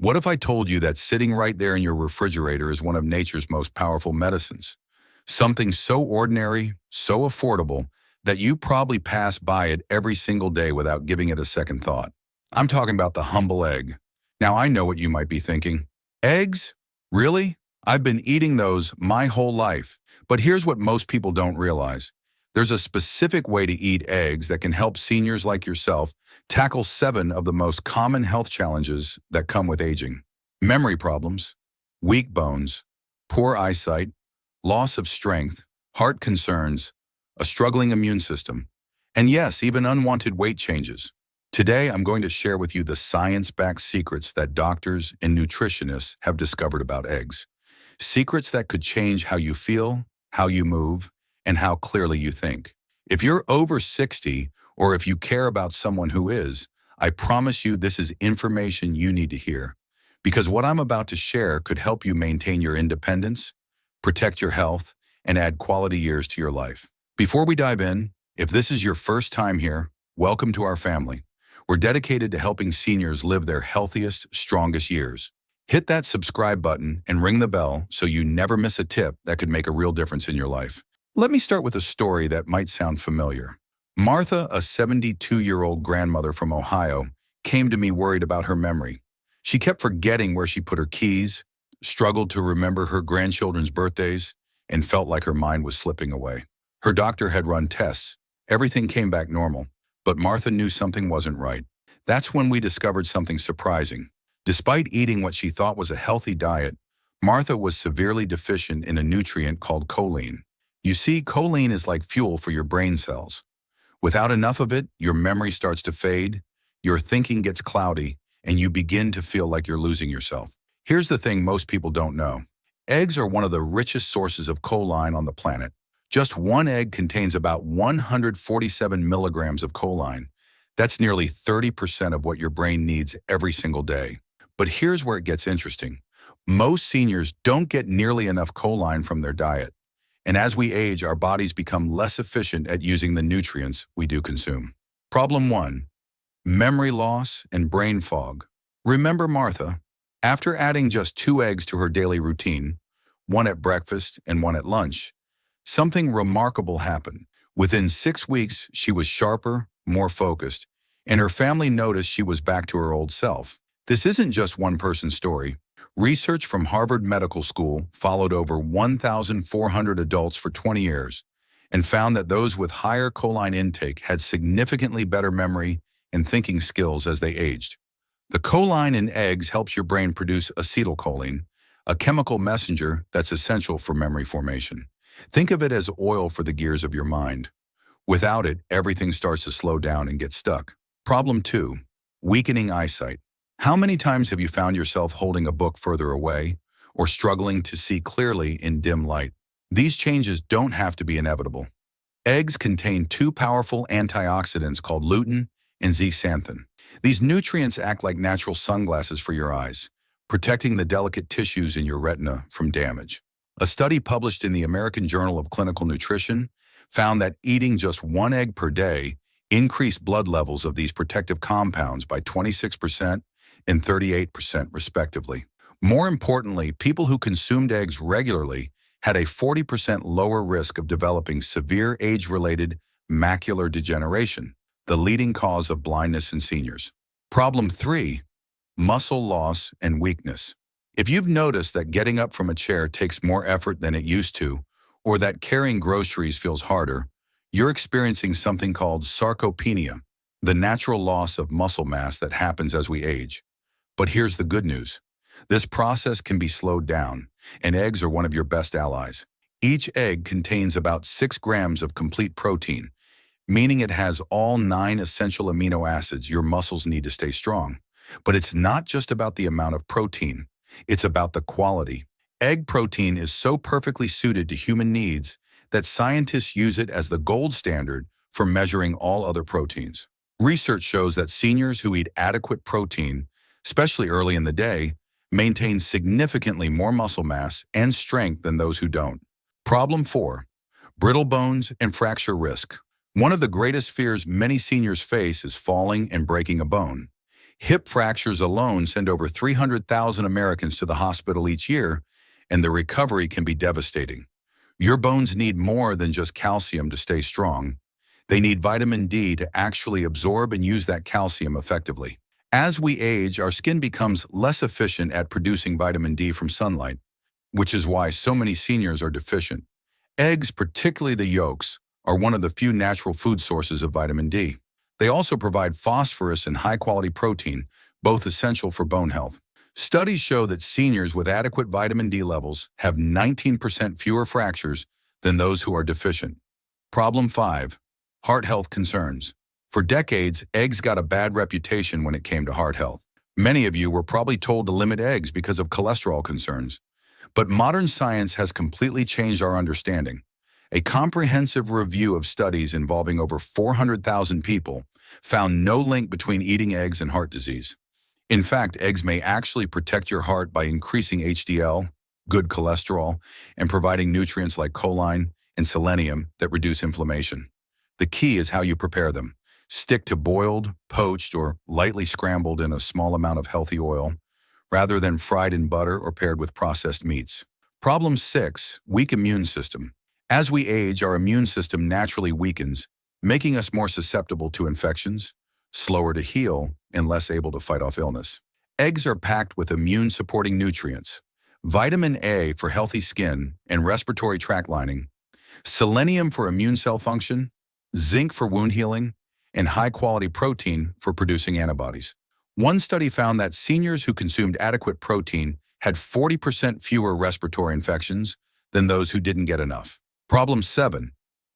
What if I told you that sitting right there in your refrigerator is one of nature's most powerful medicines? Something so ordinary, so affordable, that you probably pass by it every single day without giving it a second thought. I'm talking about the humble egg. Now I know what you might be thinking. Eggs? Really? I've been eating those my whole life. But here's what most people don't realize. There's a specific way to eat eggs that can help seniors like yourself tackle 7 of the most common health challenges that come with aging. Memory problems, weak bones, poor eyesight, loss of strength, heart concerns, a struggling immune system, and yes, even unwanted weight changes. Today, I'm going to share with you the science-backed secrets that doctors and nutritionists have discovered about eggs. Secrets that could change how you feel, how you move, and how clearly you think. If you're over 60, or if you care about someone who is, I promise you this is information you need to hear. Because what I'm about to share could help you maintain your independence, protect your health, and add quality years to your life. Before we dive in, if this is your first time here, welcome to our family. We're dedicated to helping seniors live their healthiest, strongest years. Hit that subscribe button and ring the bell so you never miss a tip that could make a real difference in your life. Let me start with a story that might sound familiar. Martha, a 72-year-old grandmother from Ohio, came to me worried about her memory. She kept forgetting where she put her keys, struggled to remember her grandchildren's birthdays, and felt like her mind was slipping away. Her doctor had run tests. Everything came back normal, but Martha knew something wasn't right. That's when we discovered something surprising. Despite eating what she thought was a healthy diet, Martha was severely deficient in a nutrient called choline. You see, choline is like fuel for your brain cells. Without enough of it, your memory starts to fade, your thinking gets cloudy, and you begin to feel like you're losing yourself. Here's the thing most people don't know. Eggs are one of the richest sources of choline on the planet. Just one egg contains about 147 milligrams of choline. That's nearly 30% of what your brain needs every single day. But here's where it gets interesting. Most seniors don't get nearly enough choline from their diet. And as we age, our bodies become less efficient at using the nutrients we do consume. Problem 1. Memory loss and brain fog. Remember Martha? After adding just 2 eggs to her daily routine, one at breakfast and one at lunch, something remarkable happened. Within 6 weeks, she was sharper, more focused, and her family noticed she was back to her old self. This isn't just one person's story. Research from Harvard Medical School followed over 1,400 adults for 20 years and found that those with higher choline intake had significantly better memory and thinking skills as they aged. The choline in eggs helps your brain produce acetylcholine, a chemical messenger that's essential for memory formation. Think of it as oil for the gears of your mind. Without it, everything starts to slow down and get stuck. Problem 2. Weakening eyesight. How many times have you found yourself holding a book further away or struggling to see clearly in dim light? These changes don't have to be inevitable. Eggs contain 2 powerful antioxidants called lutein and zeaxanthin. These nutrients act like natural sunglasses for your eyes, protecting the delicate tissues in your retina from damage. A study published in the American Journal of Clinical Nutrition found that eating just 1 egg per day increased blood levels of these protective compounds by 26% and 38% respectively. More importantly, people who consumed eggs regularly had a 40% lower risk of developing severe age-related macular degeneration, the leading cause of blindness in seniors. Problem 3. Muscle loss and weakness. If you've noticed that getting up from a chair takes more effort than it used to, or that carrying groceries feels harder, you're experiencing something called sarcopenia, the natural loss of muscle mass that happens as we age. But here's the good news. This process can be slowed down, and eggs are one of your best allies. Each egg contains about 6 grams of complete protein, meaning it has all 9 essential amino acids your muscles need to stay strong. But it's not just about the amount of protein. It's about the quality. Egg protein is so perfectly suited to human needs that scientists use it as the gold standard for measuring all other proteins. Research shows that seniors who eat adequate protein, especially early in the day, maintain significantly more muscle mass and strength than those who don't. Problem 4. Brittle bones and fracture risk. One of the greatest fears many seniors face is falling and breaking a bone. Hip fractures alone send over 300,000 Americans to the hospital each year, and the recovery can be devastating. Your bones need more than just calcium to stay strong. They need vitamin D to actually absorb and use that calcium effectively. As we age, our skin becomes less efficient at producing vitamin D from sunlight, which is why so many seniors are deficient. Eggs, particularly the yolks, are one of the few natural food sources of vitamin D. They also provide phosphorus and high-quality protein, both essential for bone health. Studies show that seniors with adequate vitamin D levels have 19% fewer fractures than those who are deficient. Problem 5. Heart health concerns. For decades, eggs got a bad reputation when it came to heart health. Many of you were probably told to limit eggs because of cholesterol concerns. But modern science has completely changed our understanding. A comprehensive review of studies involving over 400,000 people found no link between eating eggs and heart disease. In fact, eggs may actually protect your heart by increasing HDL, good cholesterol, and providing nutrients like choline and selenium that reduce inflammation. The key is how you prepare them. Stick to boiled, poached, or lightly scrambled in a small amount of healthy oil, rather than fried in butter or paired with processed meats. Problem 6. Weak immune system. As we age, our immune system naturally weakens, making us more susceptible to infections, slower to heal, and less able to fight off illness. Eggs are packed with immune-supporting nutrients, vitamin A for healthy skin and respiratory tract lining, selenium for immune cell function, zinc for wound healing, and high-quality protein for producing antibodies. One study found that seniors who consumed adequate protein had 40% fewer respiratory infections than those who didn't get enough. Problem 7.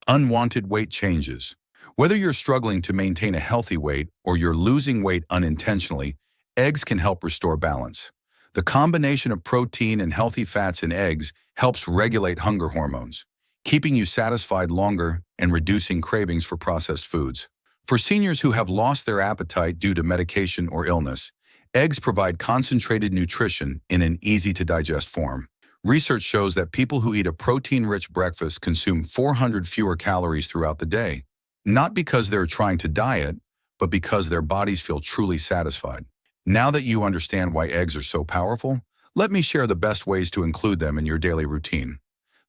Unwanted weight changes. Whether you're struggling to maintain a healthy weight or you're losing weight unintentionally, eggs can help restore balance. The combination of protein and healthy fats in eggs helps regulate hunger hormones, keeping you satisfied longer and reducing cravings for processed foods. For seniors who have lost their appetite due to medication or illness, eggs provide concentrated nutrition in an easy-to-digest form. Research shows that people who eat a protein-rich breakfast consume 400 fewer calories throughout the day, not because they're trying to diet, but because their bodies feel truly satisfied. Now that you understand why eggs are so powerful, let me share the best ways to include them in your daily routine.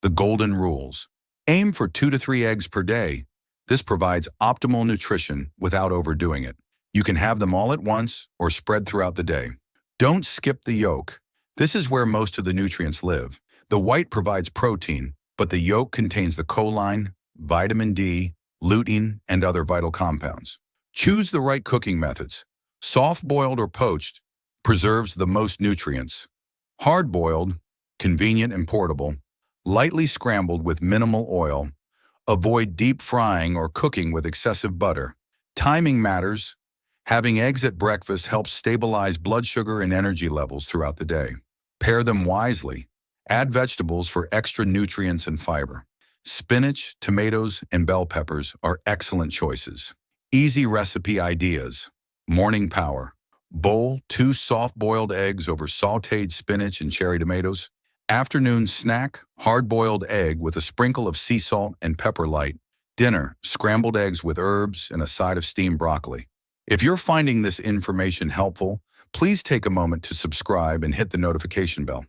The golden rules. Aim for 2 to 3 eggs per day. This provides optimal nutrition without overdoing it. You can have them all at once or spread throughout the day. Don't skip the yolk. This is where most of the nutrients live. The white provides protein, but the yolk contains the choline, vitamin D, lutein, and other vital compounds. Choose the right cooking methods. Soft-boiled or poached preserves the most nutrients. Hard-boiled, convenient and portable. Lightly scrambled with minimal oil. Avoid deep frying or cooking with excessive butter. Timing matters. Having eggs at breakfast helps stabilize blood sugar and energy levels throughout the day. Pair them wisely. Add vegetables for extra nutrients and fiber. Spinach, tomatoes, and bell peppers are excellent choices. Easy recipe ideas. Morning power. Bowl 2 soft-boiled eggs over sautéed spinach and cherry tomatoes. Afternoon snack, hard-boiled egg with a sprinkle of sea salt and pepper light. Dinner, scrambled eggs with herbs and a side of steamed broccoli. If you're finding this information helpful, please take a moment to subscribe and hit the notification bell.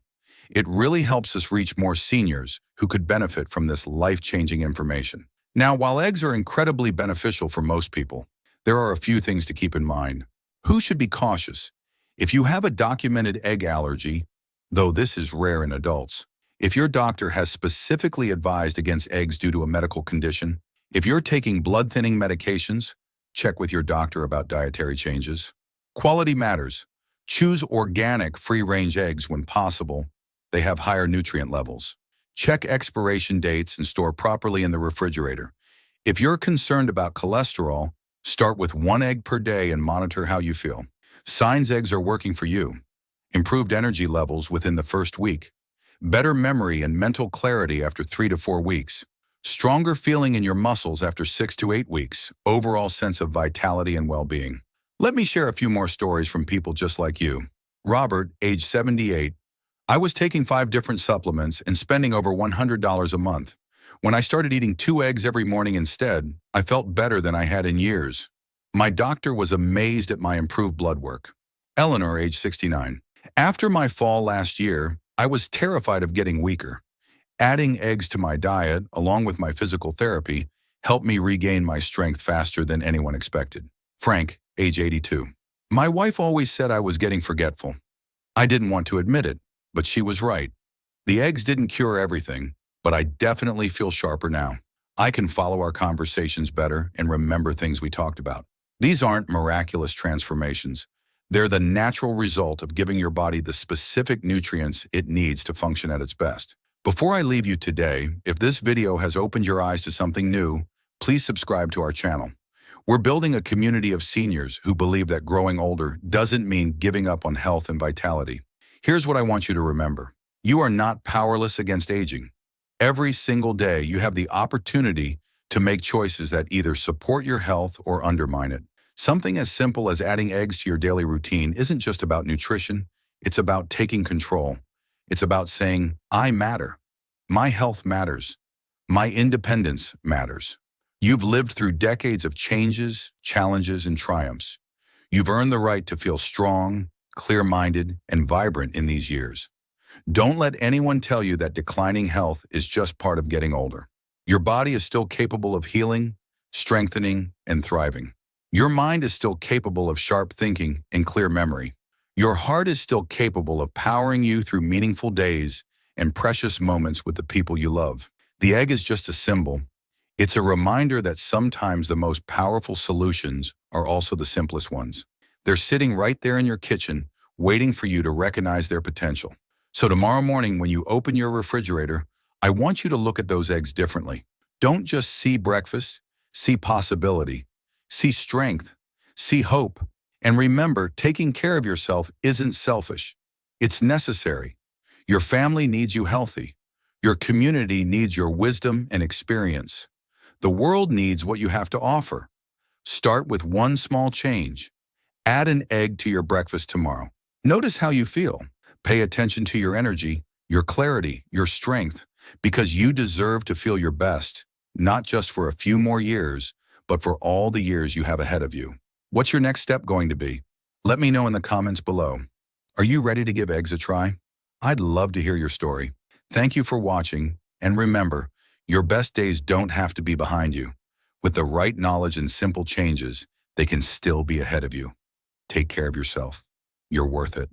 It really helps us reach more seniors who could benefit from this life-changing information. Now, while eggs are incredibly beneficial for most people, there are a few things to keep in mind. Who should be cautious? If you have a documented egg allergy, though this is rare in adults, if your doctor has specifically advised against eggs due to a medical condition, if you're taking blood-thinning medications, check with your doctor about dietary changes. Quality matters. Choose organic, free-range eggs when possible. They have higher nutrient levels. Check expiration dates and store properly in the refrigerator. If you're concerned about cholesterol, start with 1 egg per day and monitor how you feel. Signs eggs are working for you. Improved energy levels within the first week. Better memory and mental clarity after 3 to 4 weeks. Stronger feeling in your muscles after 6 to 8 weeks. Overall sense of vitality and well-being. Let me share a few more stories from people just like you. Robert, age 78. I was taking 5 different supplements and spending over $100 a month. When I started eating 2 eggs every morning instead, I felt better than I had in years. My doctor was amazed at my improved blood work. Eleanor, age 69. After my fall last year, I was terrified of getting weaker. Adding eggs to my diet, along with my physical therapy, helped me regain my strength faster than anyone expected. Frank, age 82. My wife always said I was getting forgetful. I didn't want to admit it, but she was right. The eggs didn't cure everything, but I definitely feel sharper now. I can follow our conversations better and remember things we talked about. These aren't miraculous transformations. They're the natural result of giving your body the specific nutrients it needs to function at its best. Before I leave you today, if this video has opened your eyes to something new, please subscribe to our channel. We're building a community of seniors who believe that growing older doesn't mean giving up on health and vitality. Here's what I want you to remember. You are not powerless against aging. Every single day, you have the opportunity to make choices that either support your health or undermine it. Something as simple as adding eggs to your daily routine isn't just about nutrition. It's about taking control. It's about saying, I matter. My health matters. My independence matters. You've lived through decades of changes, challenges, and triumphs. You've earned the right to feel strong, clear-minded, and vibrant in these years. Don't let anyone tell you that declining health is just part of getting older. Your body is still capable of healing, strengthening, and thriving. Your mind is still capable of sharp thinking and clear memory. Your heart is still capable of powering you through meaningful days and precious moments with the people you love. The egg is just a symbol. It's a reminder that sometimes the most powerful solutions are also the simplest ones. They're sitting right there in your kitchen, waiting for you to recognize their potential. So tomorrow morning, when you open your refrigerator, I want you to look at those eggs differently. Don't just see breakfast, see possibility. See strength, see hope, and remember, taking care of yourself isn't selfish. It's necessary. Your family needs you healthy. Your community needs your wisdom and experience. The world needs what you have to offer. Start with one small change. Add an egg to your breakfast tomorrow. Notice how you feel. Pay attention to your energy, your clarity, your strength, because you deserve to feel your best, not just for a few more years, but for all the years you have ahead of you. What's your next step going to be? Let me know in the comments below. Are you ready to give eggs a try? I'd love to hear your story. Thank you for watching, and remember, your best days don't have to be behind you. With the right knowledge and simple changes, they can still be ahead of you. Take care of yourself. You're worth it.